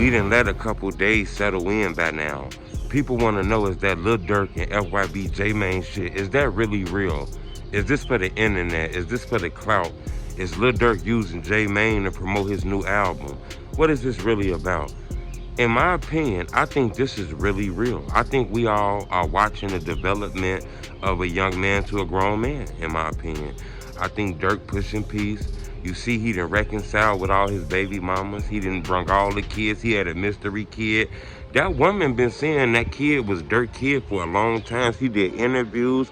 we done let a couple days settle in by now. People want to know, is that Lil Durk and FYB J-Mane shit, is that really real? Is this for the internet? Is this for the clout? Is Lil Durk using J-Mane to promote his new album? What is this really about? In my opinion, I think this is really real. I think we all are watching the development of a young man to a grown man, in my opinion. I think Durk pushing peace. You see he done reconciled with all his baby mamas. He done brung all the kids. He had a mystery kid. That woman been saying that kid was Durk's kid for a long time. He did interviews.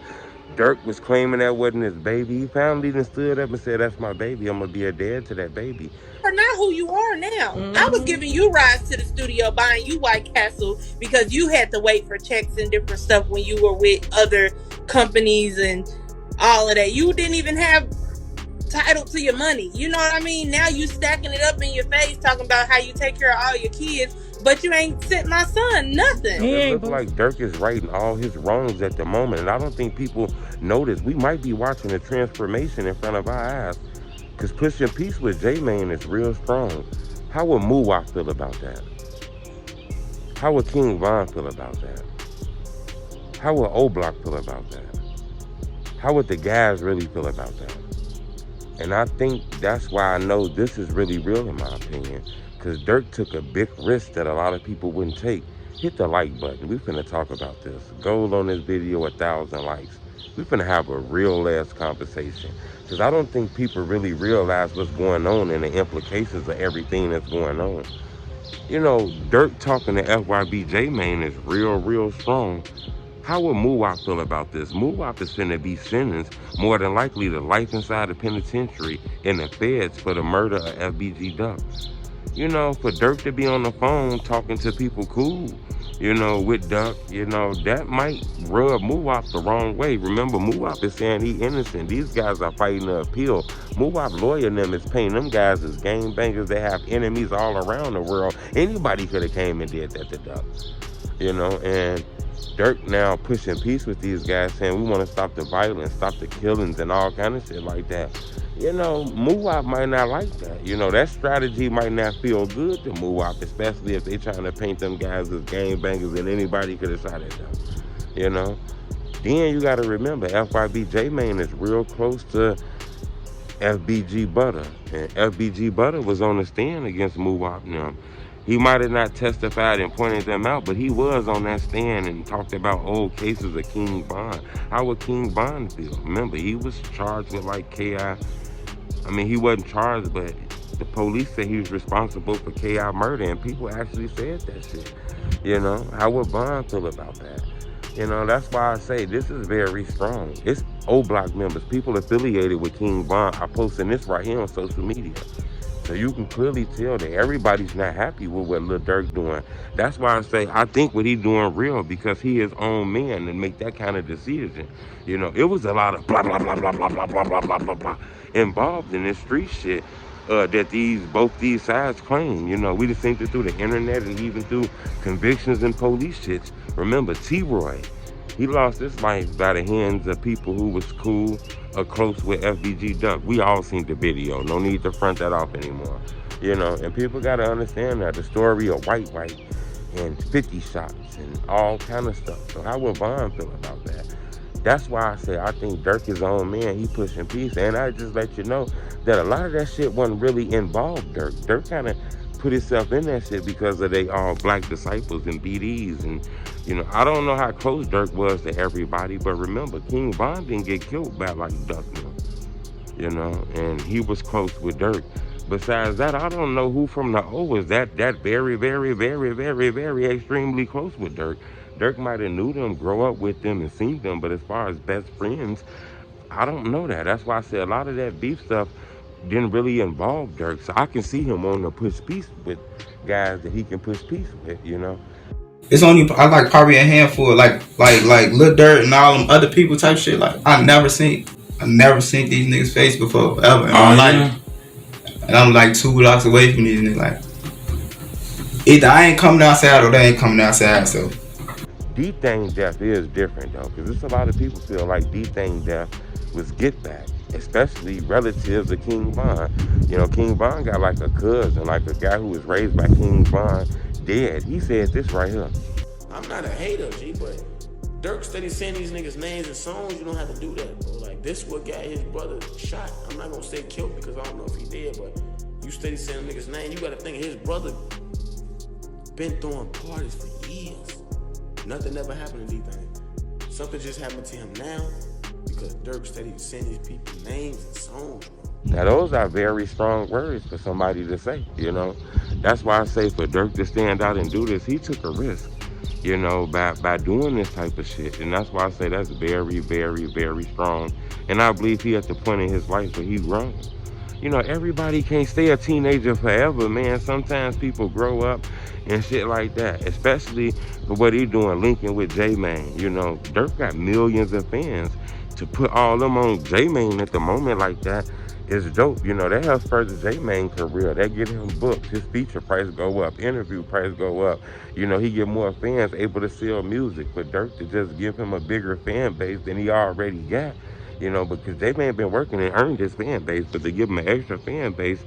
Durk was claiming that wasn't his baby. He finally done stood up and said, that's my baby. I'm going to be a dad to that baby. Are not who you are now. I was giving you rides to the studio, buying you White Castle because you had to wait for checks and different stuff when you were with other companies and all of that. You didn't even have title to your money. You know what I mean? Now you stacking it up in your face, talking about how you take care of all your kids, but you ain't sent my son nothing. It looks like Durk is righting all his wrongs at the moment, and I don't think people notice. We might be watching a transformation in front of our eyes. Because pushing peace with J-Mane is real strong. How would Muwop feel about that? How would King Von feel about that? How would O-Block feel about that? How would the guys really feel about that? And I think that's why I know this is really real, in my opinion. Because Durk took a big risk that a lot of people wouldn't take. Hit the like button. We finna talk about this. Goal on this video, 1,000 likes. We finna have a real ass conversation. Because I don't think people really realize what's going on and the implications of everything that's going on. You know, Durk talking to FYB J-Mane is real strong. How would Muwop feel about this? Muwop is finna be sentenced more than likely to life inside the penitentiary in the feds for the murder of FBG Duck. You know, for Durk to be on the phone talking to people cool, you know, with Duck, you know, that might rub Muwop the wrong way. Remember, Muwop is saying he innocent. These guys are fighting the appeal. Muwop lawyer and them is painting them guys as gang bangers. They have enemies all around the world. Anybody could have came and did that to Duck, you know, and Durk now pushing peace with these guys, saying we want to stop the violence, stop the killings and all kind of shit like that. You know, Muwop might not like that. You know, that strategy might not feel good to Muwop, especially if they trying to paint them guys as gang bangers and anybody could have shot at them. You know? Then you got to remember, FYB J-Mane is real close to FBG Butter. And FBG Butter was on the stand against Muwop now. He might have not testified and pointed them out, but he was on that stand and talked about old cases of King Von. How would King Von feel? Remember, he was charged with like KI. I mean, he wasn't charged, but the police said he was responsible for KI murder, and people actually said that shit. You know, how would Von feel about that? You know, that's why I say this is very strong. It's O-Block members, people affiliated with King Von are posting this right here on social media. So you can clearly tell that everybody's not happy with what Lil Durk doing. That's why I say I think what he doing real, because he is own man and make that kind of decision. You know, it was a lot of blah, blah, blah, blah, blah, blah, blah, blah, blah, blah, blah involved in this street shit that both these sides claim. You know, we just seen it through the internet and even through convictions and police shits. Remember, T-Roy, he lost his life by the hands of people who was cool or close with FBG Duck. We all seen the video. No need to front that off anymore. You know, and people got to understand that the story of White and 50 shots and all kind of stuff. So how would Von feel about that? That's why I say I think Durk is own man. He pushing peace. And I just let you know that a lot of that shit wasn't really involved Durk. Durk kind of put himself in that shit because of they all black disciples and BDs. And, you know, I don't know how close Durk was to everybody, but remember, King Von didn't get killed by like Duck, you know, and he was close with Durk. Besides that, I don't know who from the O is that very extremely close with Durk. Durk might have knew them, grow up with them and seen them, but as far as best friends, I don't know that. That's why I say a lot of that beef stuff didn't really involve Durk. So I can see him wanting to push peace with guys that he can push peace with, you know. It's only I like probably a handful, like Lil Durk and all them other people type shit. Like I never seen these niggas face before ever in my life. And I'm like 2 blocks away from these niggas. Like either I ain't coming outside or they ain't coming outside. So D-Thing death is different though, because there's a lot of people feel like D-Thing death was get back. especially relatives of King Von. You know, King Von got like a cousin, like a guy who was raised by King Von, dead. He said this right here. I'm not a hater, G, but Durk steady saying these niggas' names and songs. You don't have to do that, bro. Like, this what got his brother shot. I'm not gonna say killed because I don't know if he did, but you steady saying niggas' name. You gotta think his brother been throwing parties for years. Nothing ever happened to these things. Something just happened to him now because Durk steady saying these people's names and songs, bro. Now those are very strong words for somebody to say, you know. That's why I say for Durk to stand out and do this, he took a risk, you know, by doing this type of shit. And that's why I say that's very, very, very strong. And I believe he at the point in his life where he grown. You know, everybody can't stay a teenager forever, man. Sometimes people grow up and shit like that, especially for what he doing, linking with J-Mane. You know, Durk got millions of fans. To put all them on J-Mane at the moment like that is dope. You know, that helps further J-Mane career. That get him booked. His feature price go up. Interview price go up. You know, he get more fans, able to sell music. But Durk to just give him a bigger fan base than he already got. You know, because J-Mane been working and earned his fan base, but to give him an extra fan base,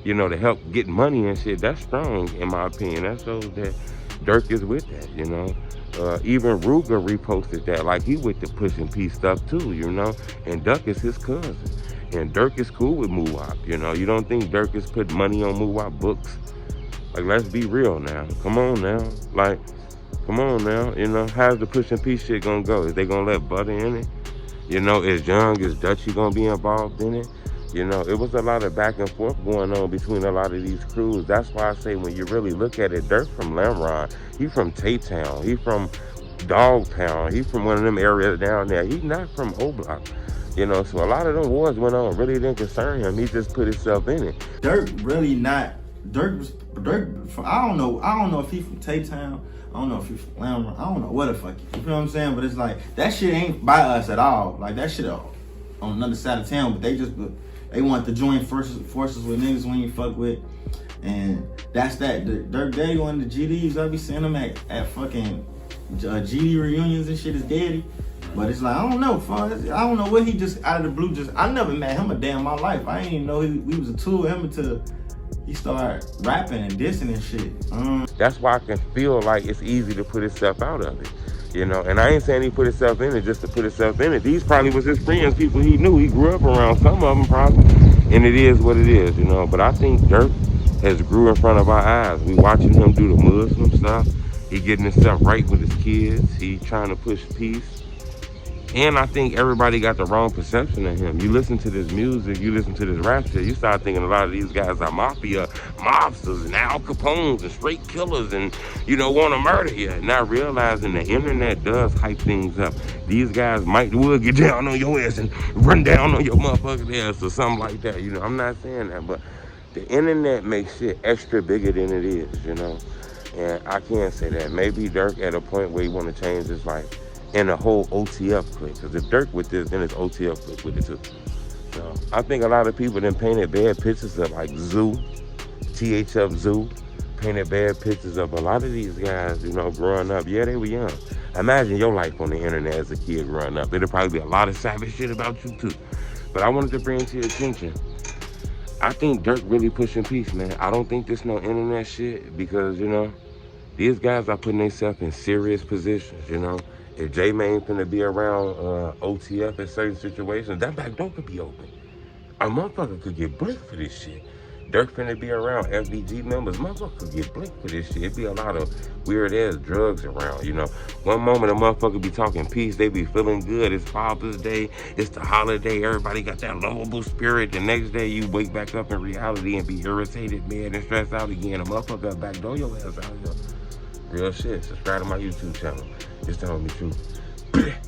you know, to help get money and shit, that's strong in my opinion. That shows that Durk is with that, you know. Even Ruger reposted that, like he with the pushing P stuff too, you know. And Duck is his cousin, and Durk is cool with Muwop. You know, you don't think Durk is putting money on Muwop books? Like, let's be real now. Come on now, like, come on now. You know, how's the pushing P shit gonna go? Is they gonna let Butter in it? You know, is Young, is Dutchy gonna be involved in it? You know, it was a lot of back and forth going on between a lot of these crews. That's why I say when you really look at it, Durk from Lamron, he from Tay-Town, he from Dogtown, he from one of them areas down there. He not from O-Block. You know, so a lot of them wars went on, really didn't concern him. He just put himself in it. Durk really not. Durk. I don't know if he from Tay-Town. I don't know if he from Lamron. I don't know what the fuck. You feel what I'm saying? But it's like that shit ain't by us at all. Like that shit on another side of town. But they want to join forces with niggas when you fuck with, and that's that. Durk Day going to GDs. I be seeing them at fucking GD reunions and shit. Is daddy. But it's like, I don't know, I don't know what he just out of the blue I never met him a day in my life. I didn't even know we was a tool of him until he started rapping and dissing and shit. That's why I can feel like it's easy to put himself out of it. You know, and I ain't saying he put himself in it just to put himself in it. These probably was his friends, people he knew. He grew up around, some of them probably. And it is what it is, you know. But I think Durk has grew in front of our eyes. We watching him do the Muslim stuff. He getting himself right with his kids. He trying to push peace. And I think everybody got the wrong perception of him. You listen to this music, you listen to this rap shit, you start thinking a lot of these guys are mafia, mobsters, and Al Capones, and straight killers, and, you know, want to murder you. Not realizing the internet does hype things up. These guys will get down on your ass and run down on your motherfucking ass or something like that. You know, I'm not saying that, but the internet makes shit extra bigger than it is, you know. And I can't say that. Maybe Durk at a point where he want to change his life. And the whole OTF clique. Because if Durk with this, then it's OTF clique with it too. So I think a lot of people then painted bad pictures of like Zoo, THF Zoo, painted bad pictures of a lot of these guys, you know, growing up. Yeah, they were young. Imagine your life on the internet as a kid growing up. It'll probably be a lot of savage shit about you too. But I wanted to bring to your attention, I think Durk really pushing peace, man. I don't think this no internet shit because, you know, these guys are putting themselves in serious positions, you know. If J-Mane finna be around OTF in certain situations, that back door could be open. A motherfucker could get blinked for this shit. Durk finna be around FDG members, motherfucker could get blinked for this shit. It be a lot of weird ass drugs around, you know. One moment a motherfucker be talking peace, they be feeling good. It's Father's Day, it's the holiday, everybody got that lovable spirit. The next day you wake back up in reality and be irritated, mad, and stressed out again. A motherfucker back door your ass out here. Real shit. Subscribe to my YouTube channel. It's telling me the truth.